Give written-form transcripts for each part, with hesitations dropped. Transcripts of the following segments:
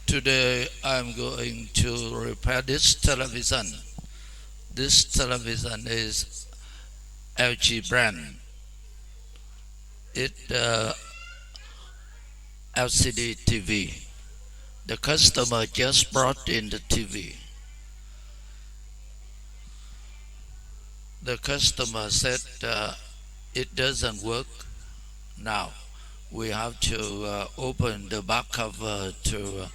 Today I'm going to repair this television. This television is LG brand. It LCD TV. The customer just brought in the TV. The customer said it doesn't work now. We have to open the back cover to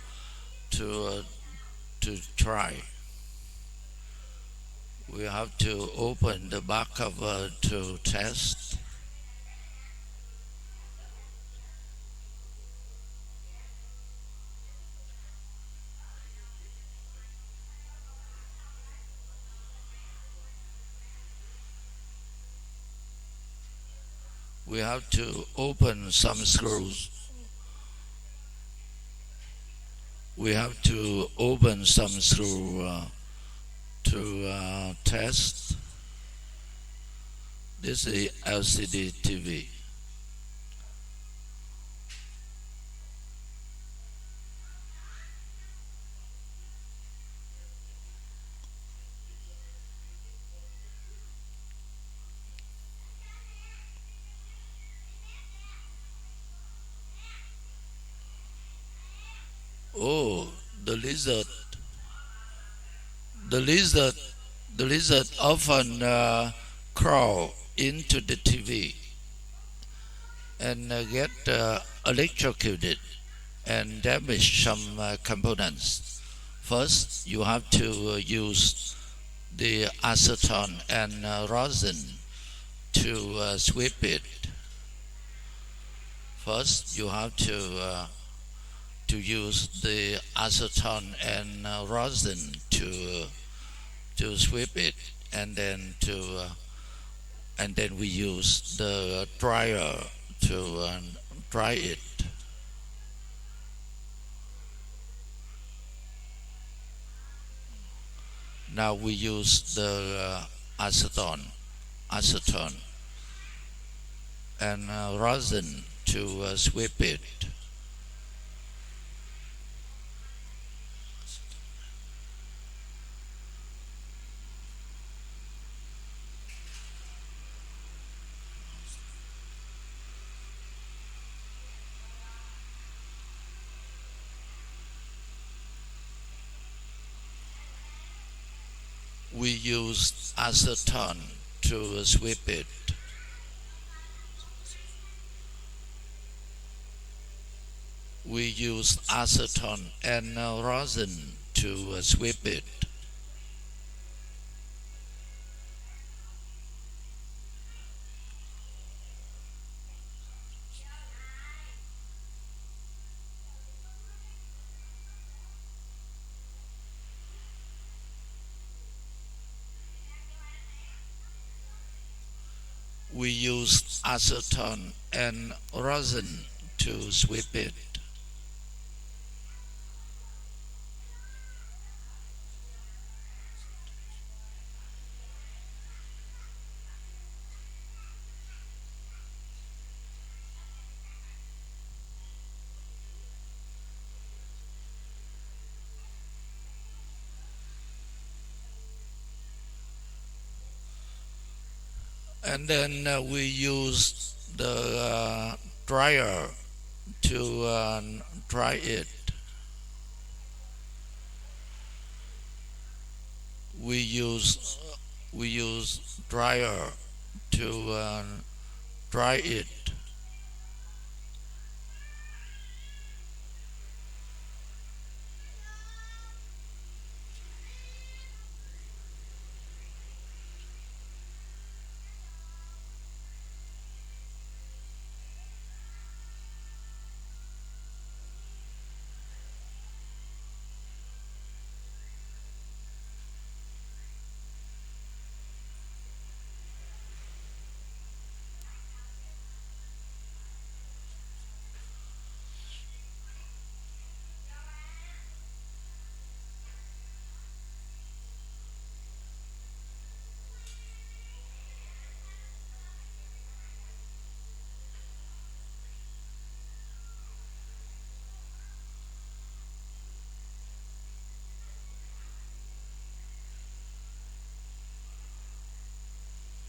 to try. We have to open the back cover to test. We have to open some screws. We have to open some screw to test. This is LCD TV. Oh, the lizard. The lizard. The lizard often crawl into the TV and get electrocuted and damage some components. First, you have to use the acetone and rosin to sweep it. First, you have to use the acetone and rosin to sweep it, and then we use the dryer to dry it. Now we use the acetone and rosin to sweep it. We use acetone to sweep it. We use acetone and rosin to sweep it. We use acetone and rosin to sweep it. And then we use the dryer to dry it. We use dryer to dry it.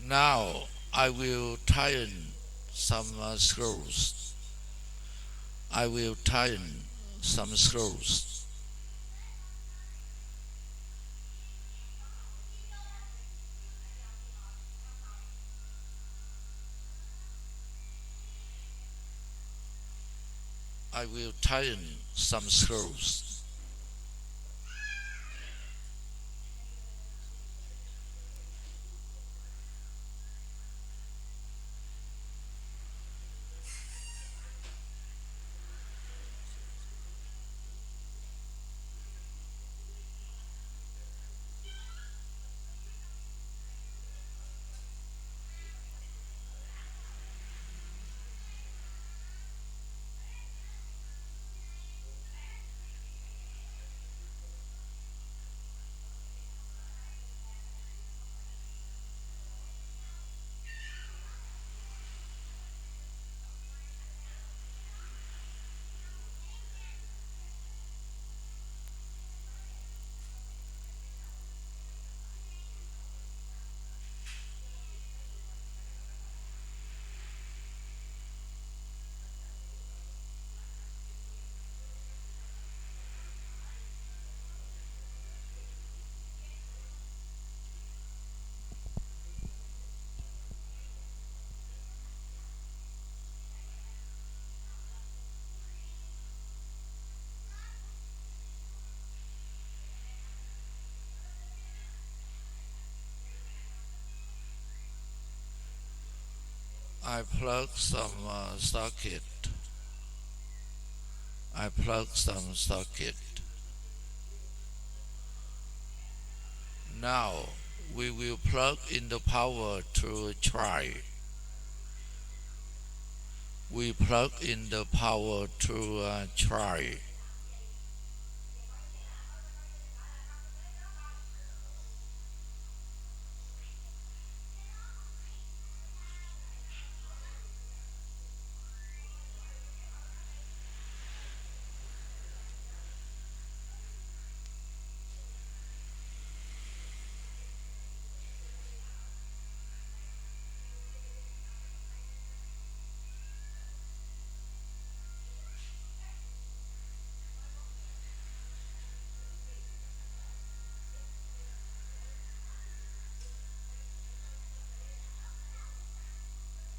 Now I will tighten some screws. I will tighten some screws. I will tighten some screws. I plug some socket. I plug some socket. Now we will plug in the power to try. We plug in the power to try.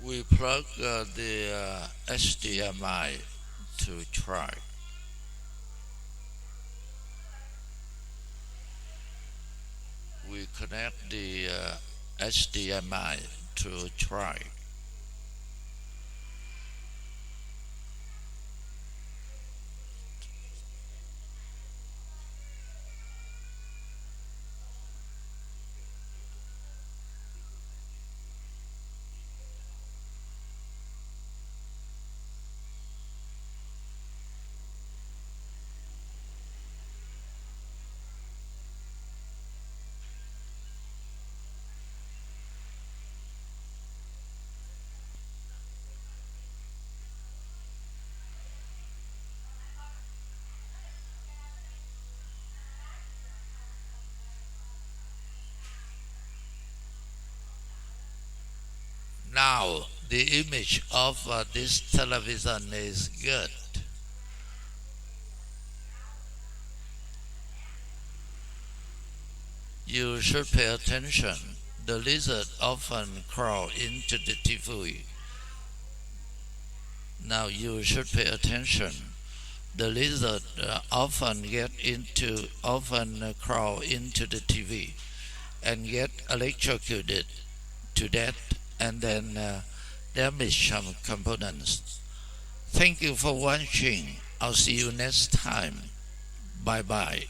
We plug the HDMI to try. We connect the HDMI to try. Now the image of this television is good. You should pay attention. The lizard often crawl into the TV. Now you should pay attention. The lizard often crawl into the TV and get electrocuted to death and then damage some components. Thank you for watching. I'll see you next time. Bye bye.